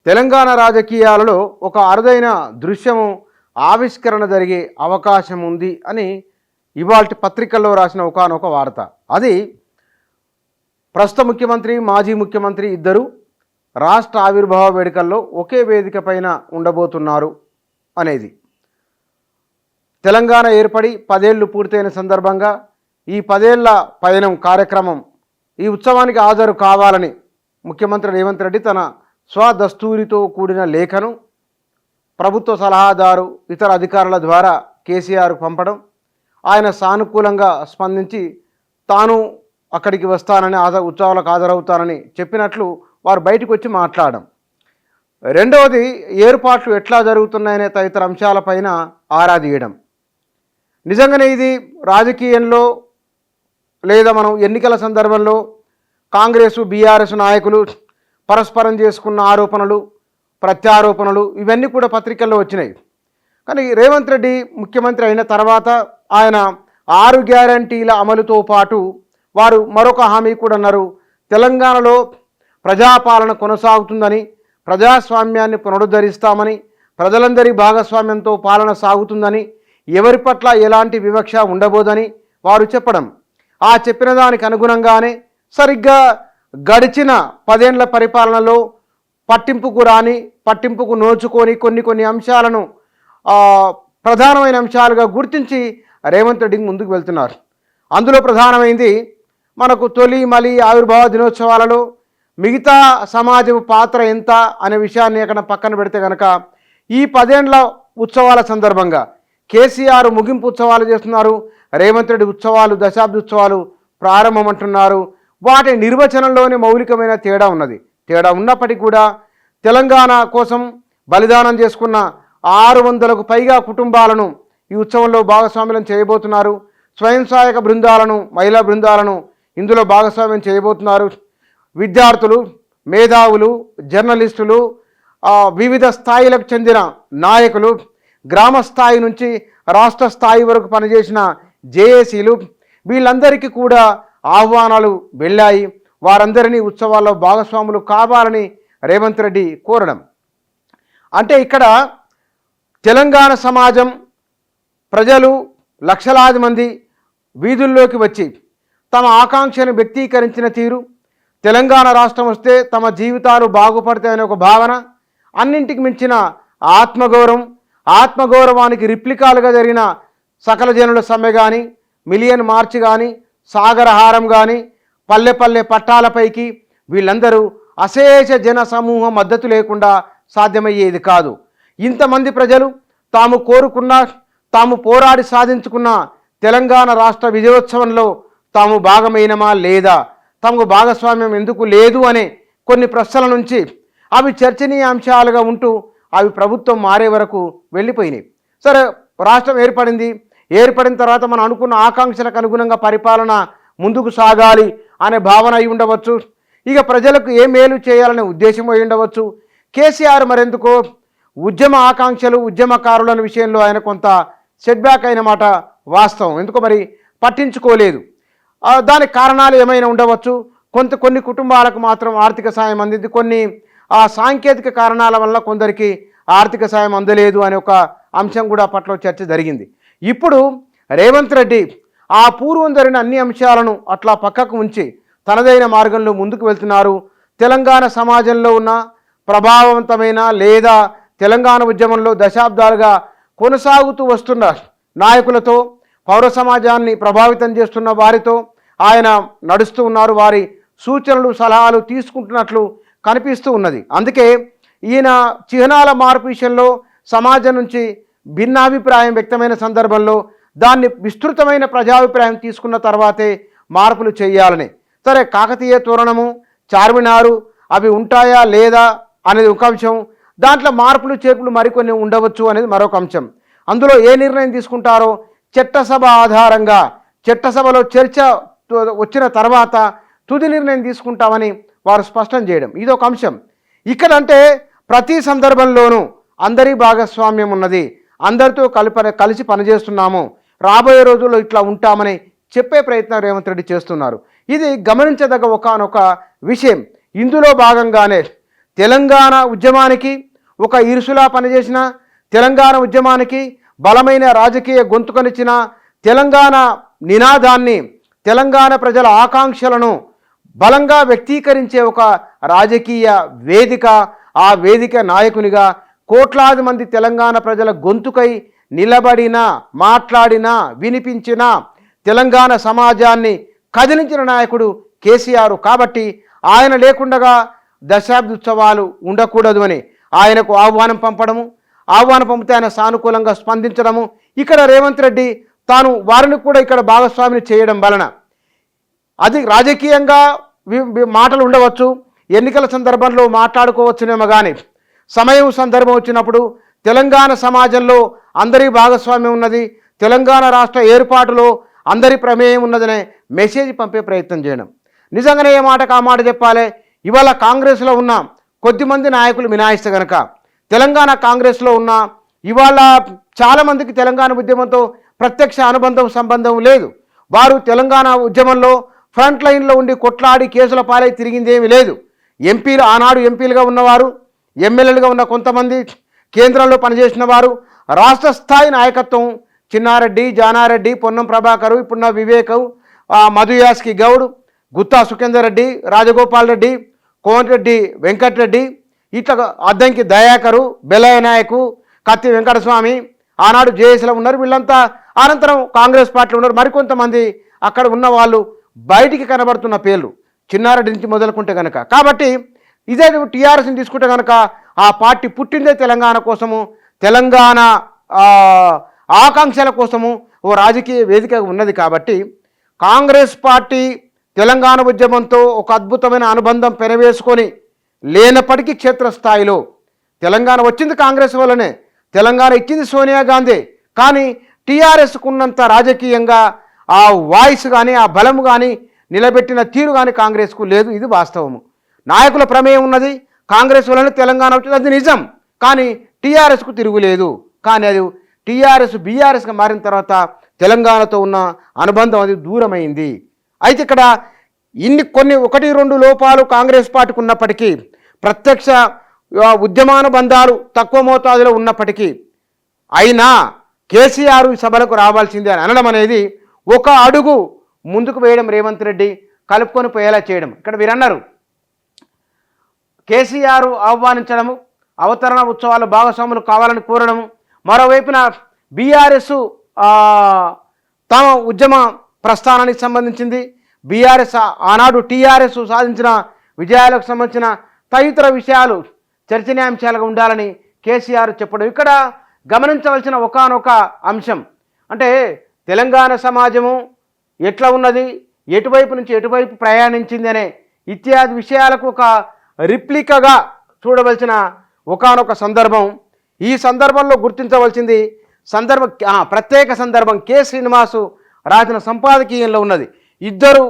తెలంగాణ రాజకీయాలలో ఒక అరుదైన దృశ్యము ఆవిష్కరణ జరిగే అవకాశం ఉంది అని ఇవాల్టి పత్రికల్లో రాసిన ఒకానొక వార్త. అది ప్రస్తుత ముఖ్యమంత్రి మాజీ ముఖ్యమంత్రి ఇద్దరు రాష్ట్ర ఆవిర్భావ వేడుకల్లో ఒకే వేదిక పైన ఉండబోతున్నారు అనేది. తెలంగాణ ఏర్పడి 10 ఏళ్ళు పూర్తయిన సందర్భంగా ఈ 10 ఏళ్ల పయనం కార్యక్రమం ఈ ఉత్సవానికి హాజరు కావాలని ముఖ్యమంత్రి రేవంత్ రెడ్డి తన స్వదస్తూరితో కూడిన లేఖను ప్రభుత్వ సలహాదారు ఇతర అధికారుల ద్వారా కేసీఆర్ పంపడం, ఆయన సానుకూలంగా స్పందించి తాను అక్కడికి వస్తానని ఉత్సవాలకు హాజరవుతానని చెప్పినట్లు వారు బయటకు వచ్చి మాట్లాడడం. రెండవది, ఏర్పాట్లు ఎట్లా జరుగుతున్నాయనే తదితర అంశాలపైన ఆరా తీయడం. నిజంగానే ఇది రాజకీయంలో లేదా మనం ఎన్నికల సందర్భంలో కాంగ్రెసు బీఆర్ఎస్ నాయకులు పరస్పరం చేసుకున్న ఆరోపణలు ప్రత్యారోపణలు ఇవన్నీ కూడా పత్రికల్లో వచ్చినాయి. కానీ రేవంత్ రెడ్డి ముఖ్యమంత్రి అయిన తర్వాత ఆయన 6 గ్యారంటీల అమలుతో పాటు వారు మరొక హామీ కూడా అన్నారు. తెలంగాణలో ప్రజాపాలన కొనసాగుతుందని, ప్రజాస్వామ్యాన్ని పునరుద్ధరిస్తామని, ప్రజలందరి భాగస్వామ్యంతో పాలన సాగుతుందని, ఎవరి పట్ల ఎలాంటి వివక్ష ఉండబోదని వారు చెప్పడం. ఆ చెప్పిన దానికి అనుగుణంగానే సరిగ్గా గడిచిన 10 ఏళ్ల పరిపాలనలో పట్టింపుకు నోచుకొని కొన్ని అంశాలను ప్రధానమైన అంశాలుగా గుర్తించి రేవంత్ రెడ్డికి ముందుకు వెళ్తున్నారు. అందులో ప్రధానమైంది మనకు తొలి మలి ఆవిర్భావ దినోత్సవాలలో మిగతా సమాజం పాత్ర ఎంత అనే విషయాన్ని అక్కడ పక్కన పెడితే కనుక ఈ 10 ఏళ్ల ఉత్సవాల సందర్భంగా కేసీఆర్ ముగింపు ఉత్సవాలు చేస్తున్నారు, రేవంత్ రెడ్డి ఉత్సవాలు దశాబ్ది ఉత్సవాలు ప్రారంభమంటున్నారు. వాటి నిర్వచనంలోనే మౌలికమైన తేడా ఉన్నది. తేడా ఉన్నప్పటికీ కూడా తెలంగాణ కోసం బలిదానం చేసుకున్న 600కు పైగా కుటుంబాలను ఈ ఉత్సవంలో భాగస్వామ్యం చేయబోతున్నారు. స్వయం సహాయక బృందాలను, మహిళా బృందాలను ఇందులో భాగస్వామ్యం చేయబోతున్నారు. విద్యార్థులు, మేధావులు, జర్నలిస్టులు, వివిధ స్థాయిలకు చెందిన నాయకులు, గ్రామ స్థాయి నుంచి రాష్ట్ర స్థాయి వరకు పనిచేసిన జేఏసీలు, వీళ్ళందరికీ కూడా ఆహ్వానాలు వెళ్ళాయి. వారందరినీ ఉత్సవాల్లో భాగస్వాములు కావాలని రేవంత్ రెడ్డి కోరడం. అంటే ఇక్కడ తెలంగాణ సమాజం ప్రజలు లక్షలాది మంది వీధుల్లోకి వచ్చి తమ ఆకాంక్షను వ్యక్తీకరించిన తీరు, తెలంగాణ రాష్ట్రం వస్తే తమ జీవితాలు బాగుపడతాయనే ఒక భావన, అన్నింటికి మించిన ఆత్మగౌరవానికి రిప్లికాలుగా జరిగిన సకల జనుల సమ్మె కానీ, మిలియన్ మార్చ్ కానీ, సాగరహారం కానీ, పల్లె పట్టాలపైకి వీళ్ళందరూ అశేష జన సమూహం మద్దతు లేకుండా సాధ్యమయ్యేది కాదు. ఇంతమంది ప్రజలు తాము కోరుకున్న, తాము పోరాడి సాధించుకున్న తెలంగాణ రాష్ట్ర విజయోత్సవంలో తాము భాగమైనమా లేదా, తమకు భాగస్వామ్యం ఎందుకు లేదు అనే కొన్ని ప్రశ్నల నుంచి అవి చర్చనీయాంశాలుగా ఉంటూ అవి ప్రభుత్వం మారే వరకు వెళ్ళిపోయినాయి. సరే, రాష్ట్రం ఏర్పడిన తర్వాత మనం అనుకున్న ఆకాంక్షలకు అనుగుణంగా పరిపాలన ముందుకు సాగాలి అనే భావన అయి ఉండవచ్చు. ఇక ప్రజలకు ఏ మేలు చేయాలనే ఉద్దేశం అయి ఉండవచ్చు. కేసీఆర్ మరెందుకో ఉద్యమ ఆకాంక్షలు, ఉద్యమకారుల విషయంలో ఆయన కొంత సెట్బ్యాక్ అయిన మాట వాస్తవం. ఎందుకో మరి పట్టించుకోలేదు. దానికి కారణాలు ఏమైనా ఉండవచ్చు. కొన్ని కుటుంబాలకు మాత్రం ఆర్థిక సాయం అందింది, కొన్ని సాంకేతిక కారణాల వల్ల కొందరికి ఆర్థిక సాయం అందలేదు అనే ఒక అంశం కూడా పట్ల చర్చ జరిగింది. ఇప్పుడు రేవంత్ రెడ్డి ఆ పూర్వం జరిగిన అన్ని అంశాలను అట్లా పక్కకు ఉంచి తనదైన మార్గంలో ముందుకు వెళ్తున్నారు. తెలంగాణ సమాజంలో ఉన్న ప్రభావవంతమైన లేదా తెలంగాణ ఉద్యమంలో దశాబ్దాలుగా కొనసాగుతూ వస్తున్న నాయకులతో, పౌర సమాజాన్ని ప్రభావితం చేస్తున్న వారితో ఆయన నడుస్తూ ఉన్నారు. వారి సూచనలు సలహాలు తీసుకుంటున్నట్లు కనిపిస్తూ ఉన్నది. అందుకే ఈయన చిహ్నాల మార్పు విషయంలో సమాజం నుంచి భిన్నాభిప్రాయం వ్యక్తమైన సందర్భంలో దాన్ని విస్తృతమైన ప్రజాభిప్రాయం తీసుకున్న తర్వాతే మార్పులు చేయాలని. సరే, కాకతీయ తోరణము, చార్మినారు అవి ఉంటాయా లేదా అనేది ఒక అంశం. దాంట్లో మార్పులు చేర్పులు మరికొన్ని ఉండవచ్చు అనేది మరొక అంశం. అందులో ఏ నిర్ణయం తీసుకుంటారో చట్టసభ ఆధారంగా, చట్టసభలో చర్చ వచ్చిన తర్వాత తుది నిర్ణయం తీసుకుంటామని వారు స్పష్టం చేయడం ఇది ఒక అంశం. ఇక్కడంటే ప్రతి సందర్భంలోనూ అందరి భాగస్వామ్యం ఉన్నది, అందరితో కలిసి పనిచేస్తున్నాము, రాబోయే రోజుల్లో ఇట్లా ఉంటామని చెప్పే ప్రయత్నం రేవంత్ రెడ్డి చేస్తున్నారు. ఇది గమనించదగ్గ ఒకానొక విషయం. ఇందులో భాగంగానే తెలంగాణ ఉద్యమానికి ఒక ఇరుసులా పనిచేసిన, తెలంగాణ ఉద్యమానికి బలమైన రాజకీయ గొంతుకనిచ్చిన, తెలంగాణ నినాదాన్ని, తెలంగాణ ప్రజల ఆకాంక్షలను బలంగా వ్యక్తీకరించే ఒక రాజకీయ వేదిక, ఆ వేదిక నాయకునిగా కోట్లాది మంది తెలంగాణ ప్రజల గొంతుకై నిలబడిన, మాట్లాడిన, వినిపించిన, తెలంగాణ సమాజాన్ని కదిలించిన నాయకుడు కేసీఆర్. కాబట్టి ఆయన లేకుండగా దశాబ్ది ఉత్సవాలు ఉండకూడదు అని ఆయనకు ఆహ్వానం పంపడము, ఆహ్వానం పంపితే ఆయన సానుకూలంగా స్పందించడము, ఇక్కడ రేవంత్ రెడ్డి తాను వారిని కూడా ఇక్కడ భాగస్వామిని చేయడం వలన అది రాజకీయంగా మాటలు ఉండవచ్చు, ఎన్నికల సందర్భంలో మాట్లాడుకోవచ్చునేమో, కానీ సమయం సందర్భం వచ్చినప్పుడు తెలంగాణ సమాజంలో అందరి భాగస్వామ్యం ఉన్నది, తెలంగాణ రాష్ట్ర ఏర్పాటులో అందరి ప్రమేయం ఉన్నదనే మెసేజ్ పంపే ప్రయత్నం చేయడం. నిజంగానే ఏ మాటకు ఆ మాట చెప్పాలి. ఇవాళ కాంగ్రెస్లో ఉన్న కొద్దిమంది నాయకులు మినాయిస్తే కనుక తెలంగాణ కాంగ్రెస్లో ఉన్న ఇవాళ చాలామందికి తెలంగాణ ఉద్యమంతో ప్రత్యక్ష అనుబంధం సంబంధం లేదు. వారు తెలంగాణ ఉద్యమంలో ఫ్రంట్ లైన్లో ఉండి కొట్లాడి కేసుల పాలై తిరిగిందేమీ లేదు. ఎంపీలు ఆనాడు ఎంపీలుగా ఉన్నవారు, ఎమ్మెల్యేలుగా ఉన్న కొంతమంది, కేంద్రంలో పనిచేసిన వారు, రాష్ట్ర స్థాయి నాయకత్వం చిన్నారెడ్డి, జానారెడ్డి, పొన్నం ప్రభాకరు, ఇప్పుడున్న వివేక్, మధుయాస్కి గౌడ్, గుత్తా సుఖేందర్ రెడ్డి, రాజగోపాల్ రెడ్డి, కోమటిరెడ్డి వెంకటరెడ్డి, ఇట్లా అద్దంకి దయాకరు, బెల్లయ్య నాయకు, కత్తి వెంకటస్వామి ఆనాడు జేఏసీలో ఉన్నారు. వీళ్ళంతా అనంతరం కాంగ్రెస్ పార్టీలో ఉన్నారు. మరికొంతమంది అక్కడ ఉన్న వాళ్ళు బయటికి కనబడుతున్న పేర్లు చిన్నారెడ్డి నుంచి మొదలుకుంటే కనుక. కాబట్టి ఇదే టీఆర్ఎస్ని తీసుకుంటే కనుక ఆ పార్టీ పుట్టిందే తెలంగాణ కోసము, తెలంగాణ ఆకాంక్షల కోసము ఓ రాజకీయ వేదిక ఉన్నది. కాబట్టి కాంగ్రెస్ పార్టీ తెలంగాణ ఉద్యమంతో ఒక అద్భుతమైన అనుబంధం పెనవేసుకొని లేనప్పటికీ క్షేత్రస్థాయిలో తెలంగాణ వచ్చింది కాంగ్రెస్ వల్లనే, తెలంగాణ ఇచ్చింది సోనియా గాంధీ. కానీ టీఆర్ఎస్కు ఉన్నంత రాజకీయంగా ఆ వాయిస్ కానీ, ఆ బలము కానీ, నిలబెట్టిన తీరు కానీ కాంగ్రెస్కు లేదు. ఇది వాస్తవము. నాయకుల ప్రమేయం ఉన్నది, కాంగ్రెస్ వల్లనే తెలంగాణ వచ్చింది, అది నిజం. కానీ టీఆర్ఎస్కు తిరుగులేదు. కానీ అది టీఆర్ఎస్ బీఆర్ఎస్గా మారిన తర్వాత తెలంగాణతో ఉన్న అనుబంధం అది దూరమైంది. అయితే ఇక్కడ కొన్ని 1-2 లోపాలు కాంగ్రెస్ పార్టీకి ఉన్నప్పటికీ, ప్రత్యక్ష ఉద్యమానుబంధాలు తక్కువ మోతాదులో ఉన్నప్పటికీ, అయినా కేసీఆర్ ఈ సభలకు రావాల్సిందే అని అనడం అనేది ఒక అడుగు ముందుకు వేయడం, రేవంత్ రెడ్డి కలుపుకొని పోయేలా చేయడం. ఇక్కడ మీరు అన్నారు కేసీఆర్ ఆహ్వానించడము, అవతరణ ఉత్సవాలు భాగస్వాములు కావాలని కోరడము, మరోవైపున బీఆర్ఎస్ తమ ఉద్యమ ప్రస్థానానికి సంబంధించింది, బీఆర్ఎస్ ఆనాడు టీఆర్ఎస్ సాధించిన విజయాలకు సంబంధించిన తదితర విషయాలు చర్చనీయాంశాలుగా ఉండాలని కేసీఆర్ చెప్పడం. ఇక్కడ గమనించవలసిన ఒకానొక అంశం అంటే తెలంగాణ సమాజము ఎట్లా ఉన్నది, ఎటువైపు నుంచి ఎటువైపు ప్రయాణించింది అనే ఇత్యాది విషయాలకు ఒక రిప్లికగా చూడవలసిన ఒకానొక సందర్భం. ఈ సందర్భంలో గుర్తించవలసింది ప్రత్యేక సందర్భం కె శ్రీనివాసు రాసిన సంపాదకీయంలో ఉన్నది. ఇద్దరు,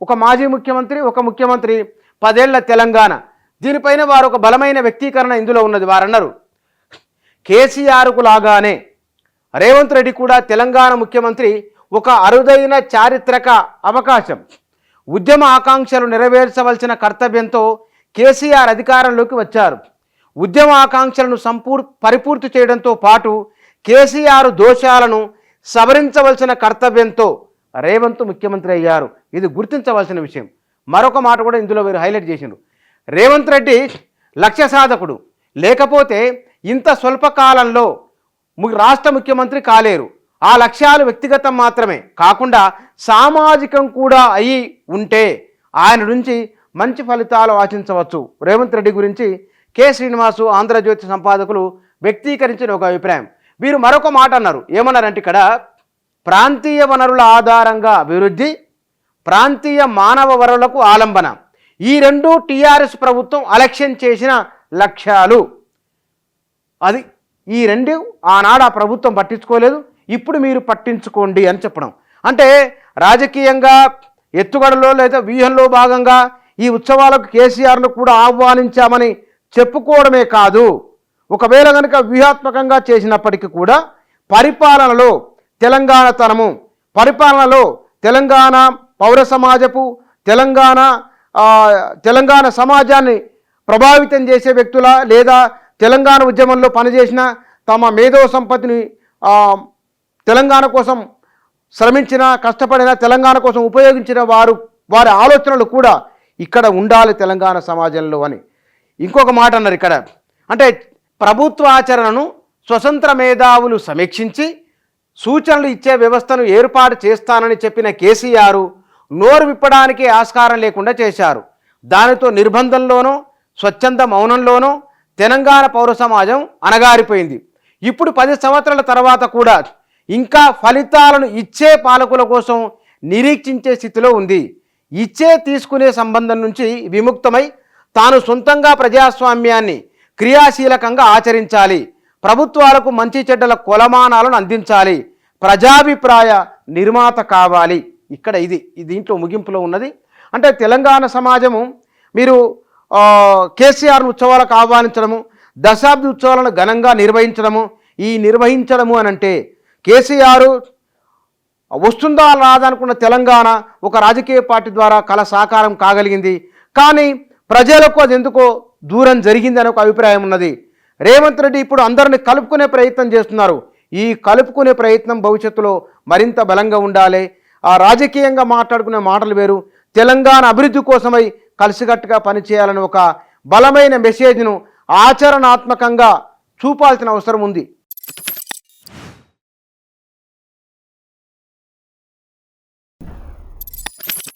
ఒక మాజీ ముఖ్యమంత్రి, ఒక ముఖ్యమంత్రి, 10 ఏళ్ల తెలంగాణ. దీనిపైన వారు ఒక బలమైన వ్యక్తీకరణ ఇందులో ఉన్నది. వారు అన్నారు, కేసీఆర్కు లాగానే రేవంత్ రెడ్డి కూడా తెలంగాణ ముఖ్యమంత్రి ఒక అరుదైన చారిత్రక అవకాశం. ఉద్యమ ఆకాంక్షలు నెరవేర్చవలసిన కర్తవ్యంతో కేసీఆర్ అధికారంలోకి వచ్చారు. ఉద్యమ ఆకాంక్షలను పరిపూర్తి చేయడంతో పాటు కేసీఆర్ దోషాలను సవరించవలసిన కర్తవ్యంతో రేవంత్ ముఖ్యమంత్రి అయ్యారు. ఇది గుర్తించవలసిన విషయం. మరొక మాట కూడా ఇందులో వీరు హైలైట్ చేసిండ్రు. రేవంత్ రెడ్డి లక్ష్య సాధకుడు, లేకపోతే ఇంత స్వల్పకాలంలో రాష్ట్ర ముఖ్యమంత్రి కాలేరు. ఆ లక్ష్యాలు వ్యక్తిగతం మాత్రమే కాకుండా సామాజికం కూడా అయి ఉంటే ఆయన నుంచి మంచి ఫలితాలు ఆశించవచ్చు. రేవంత్ రెడ్డి గురించి కె శ్రీనివాసు ఆంధ్రజ్యోతి సంపాదకులు వ్యక్తీకరించిన ఒక అభిప్రాయం. వీరు మరొక మాట అన్నారు. ఏమన్నారంటే ఇక్కడ ప్రాంతీయ వనరుల ఆధారంగా అభివృద్ధి, ప్రాంతీయ మానవ వనరులకు ఆలంబన, ఈ రెండు టీఆర్ఎస్ ప్రభుత్వం అలక్ష్యం చేసిన లక్ష్యాలు. అది ఈ రెండు ఆనాడు ఆ ప్రభుత్వం పట్టించుకోలేదు, ఇప్పుడు మీరు పట్టించుకోండి అని చెప్పడం. అంటే రాజకీయంగా ఎత్తుగడలో లేదా వ్యూహంలో భాగంగా ఈ ఉత్సవాలకు కేసీఆర్ను కూడా ఆహ్వానించామని చెప్పుకోవడమే కాదు, ఒకవేళ కనుక వ్యూహాత్మకంగా చేసినప్పటికీ కూడా పరిపాలనలో తెలంగాణ తనము, పరిపాలనలో తెలంగాణ పౌర సమాజపు తెలంగాణ సమాజాన్ని ప్రభావితం చేసే వ్యక్తుల లేదా తెలంగాణ ఉద్యమంలో పనిచేసిన తమ మేధో సంపత్తిని తెలంగాణ కోసం శ్రమించిన కష్టపడిన తెలంగాణ కోసం ఉపయోగించిన వారి ఆలోచనలు కూడా ఇక్కడ ఉండాలి తెలంగాణ సమాజంలో అని ఇంకొక మాట అన్నారు ఇక్కడ. అంటే ప్రభుత్వ ఆచరణను స్వతంత్ర మేధావులు సమీక్షించి సూచనలు ఇచ్చే వ్యవస్థను ఏర్పాటు చేస్తానని చెప్పిన కేసీఆర్ నోరు విప్పడానికి ఆస్కారం లేకుండా చేశారు. దానితో నిర్బంధంలోనో స్వచ్ఛంద మౌనంలోనో తెలంగాణ పౌర సమాజం అణగారిపోయింది. ఇప్పుడు 10 సంవత్సరాల తర్వాత కూడా ఇంకా ఫలితాలను ఇచ్చే పాలకుల కోసం నిరీక్షించే స్థితిలో ఉంది. ఇచ్చే తీసుకునే సంబంధం నుంచి విముక్తమై తాను సొంతంగా ప్రజాస్వామ్యాన్ని క్రియాశీలకంగా ఆచరించాలి, ప్రభుత్వాలకు మంచి చెడ్డల కొలమానాలను అందించాలి, ప్రజాభిప్రాయ నిర్మాత కావాలి. ఇక్కడ ఇది దీంట్లో ముగింపులో ఉన్నది. అంటే తెలంగాణ సమాజము మీరు కేసీఆర్ ఉత్సవాలకు ఆహ్వానించడము, దశాబ్ది ఉత్సవాలను ఘనంగా నిర్వహించడము అని అంటే కేసీఆర్ వస్తుందా రాదనుకున్న తెలంగాణ ఒక రాజకీయ పార్టీ ద్వారా కళ సాకారం కాగలిగింది. కానీ ప్రజలకు అది ఎందుకో దూరం జరిగింది అనే ఒక అభిప్రాయం ఉన్నది. రేవంత్ రెడ్డి ఇప్పుడు అందరిని కలుపుకునే ప్రయత్నం చేస్తున్నారు. ఈ కలుపుకునే ప్రయత్నం భవిష్యత్తులో మరింత బలంగా ఉండాలి. ఆ రాజకీయంగా మాట్లాడుకునే మాటలు వేరు, తెలంగాణ అభివృద్ధి కోసమై కలిసికట్టుగా పనిచేయాలని ఒక బలమైన మెసేజ్ను ఆచరణాత్మకంగా చూపాల్సిన అవసరం ఉంది.